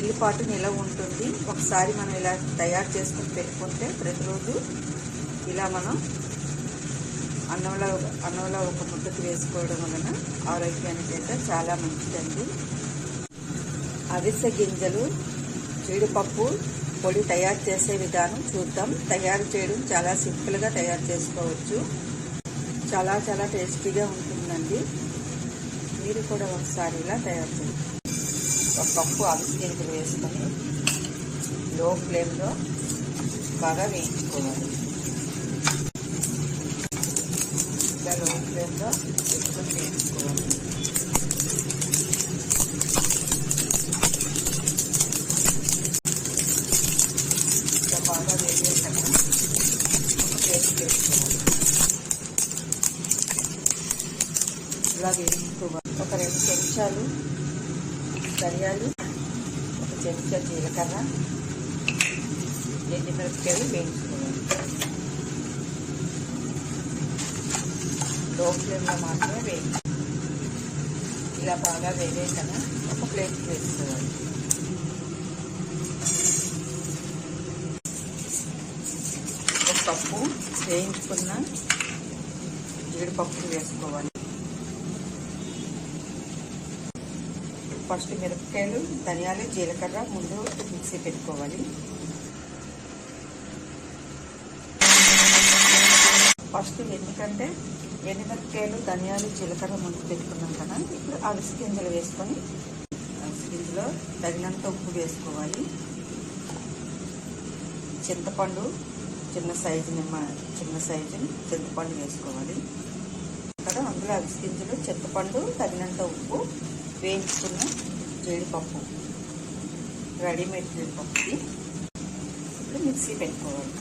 నెలల పాటు నిలవ ఉంటుంది. ఒకసారి మనం ఇలా తయారు చేసుకుని పెట్టుకుంటే ప్రతిరోజు ఇలా మనం అన్నంలో ఒక ముద్దకు వేసుకోవడం వలన ఆరోగ్యానికి అయితే చాలా మంచిదండి. అవిసె గింజలు జీడిపప్పు పొడి తయారు చేసే విధానం చూద్దాం. తయారు చేయడం చాలా సింపుల్గా తయారు చేసుకోవచ్చు. చాలా చాలా టేస్టీగా ఉంటుందండి. మీరు కూడా ఒకసారి ఇలా తయారు చేయండి. ఒక కప్పు అవిసె గింజలు వేసుకొని లో ఫ్లేమ్లో బాగా వేయించుకోవాలి. ఇలా లో ఫ్లేమ్లో వేసుకొని వేయించుకోవాలి. ఇలా బాగా వేసాక ఒక పేస్ట్ వేసుకోవాలి. ఇలా వేయించుకోవాలి. ఒక 2 చెంచాలు ధనియాలు, ఒక చెంచా జీలకర్ర, ఎండుమిరపకాయలు వేయించుకోవాలి. లో ఫ్లేమ్లో మాత్రమే వేయించాలి. ఇలా బాగా వేసాక ఒక ప్లేట్ వేసుకోవాలి. ఒక కప్పు వేయించుకున్న జీడిపప్పులు వేసుకోవాలి. ఫస్ట్ మిరపకాయలు, ధనియాలు, జీలకర్ర ముందు మిక్సీ పెట్టుకోవాలి. ఫస్ట్ ఎందుకంటే ఎండుమిరపకాయలు, ధనియాలు, జీలకర్ర ముందు పెట్టుకున్నాం కదా. ఇప్పుడు అవిసె గింజలు వేసుకొని అవిసె గింజలో తగినంత ఉప్పు వేసుకోవాలి. చింతపండు చిన్న సైజు చింతపండు వేసుకోవాలి కదా. అందులో అవిసె గింజలు, చింతపండు, తగినంత ఉప్పు, వేయించుకున్న జీడిపప్పు, రెడీమేడ్ జీడిపప్పుకి ఇప్పుడు మిక్సీ పెట్టుకోవాలి.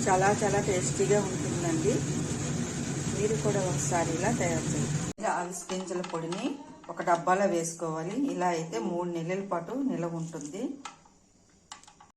చాలా చాలా టేస్టీగా ఉంటుందండి. మీరు కూడా ఒకసారి ఇలా తయారు చేయండి. ఇలా అవిసె గింజల పొడిని ఒక డబ్బాలో వేసుకోవాలి. ఇలా అయితే 3 నెలల పాటు నిలవ ఉంటుంది.